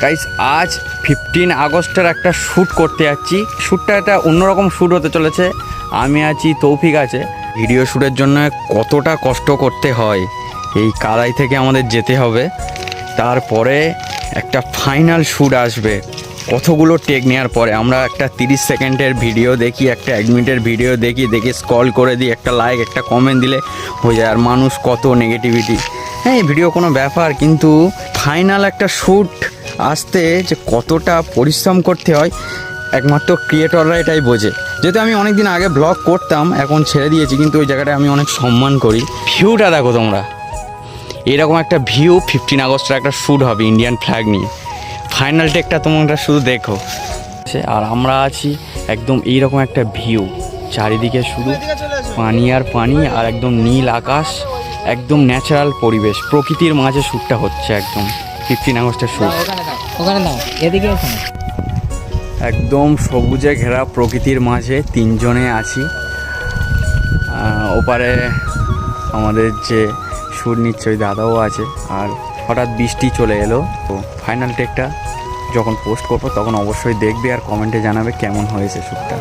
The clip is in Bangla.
গাইস আজ 15 আগস্টের একটা শ্যুট করতে যাচ্ছি। শ্যুটটা একটা অন্যরকম শ্যুট হতে চলেছে। আমি আছি, তৌফিক আছে। ভিডিও শ্যুটের জন্য কতটা কষ্ট করতে হয়, এই কালাই থেকে আমাদের যেতে হবে, তারপরে একটা ফাইনাল শ্যুট আসবে। কতগুলো টেক নেওয়ার পরে আমরা একটা 30 সেকেন্ডের ভিডিও দেখি, একটা 1 মিনিটের ভিডিও দেখি, স্ক্রল করে দিই, একটা লাইক একটা কমেন্ট দিলে হয়ে যায়। আর মানুষ কত নেগেটিভিটি, হ্যাঁ এই ভিডিও কোনো ব্যাপার, কিন্তু ফাইনাল একটা শ্যুট আসতে যে কতটা পরিশ্রম করতে হয় একমাত্র ক্রিয়েটররা এটাই বোঝে। যেহেতু আমি অনেক দিন আগে ব্লগ করতাম, এখন ছেড়ে দিয়েছি, কিন্তু ওই জায়গাটায় আমি অনেক সম্মান করি। ভিউটা দেখো তোমরা, এরকম একটা ভিউ 15 আগস্টের একটা শ্যুট হবে ইন্ডিয়ান ফ্ল্যাগ নিয়ে। ফাইনাল টেকটা তোমরা শুধু দেখো। আর আমরা আছি একদম এইরকম একটা ভিউ, চারিদিকে শুধু পানি আর পানি, আর একদম নীল আকাশ, একদম ন্যাচারাল পরিবেশ, প্রকৃতির মাঝে শ্যুটটা হচ্ছে একদম 15 আগস্টের শ্যুট। একদম সবুজে ঘেরা প্রকৃতির মাঝে তিনজনে আছি। ওপারে আমাদের যে শ্যুট নিচ্ছে ওই দাদাও আছে। আর হঠাৎ বৃষ্টি চলে এলো। তো ফাইনাল টেকটা যখন পোস্ট করবো তখন অবশ্যই দেখবে আর কমেন্টে জানাবে কেমন হয়েছে শ্যুটটা।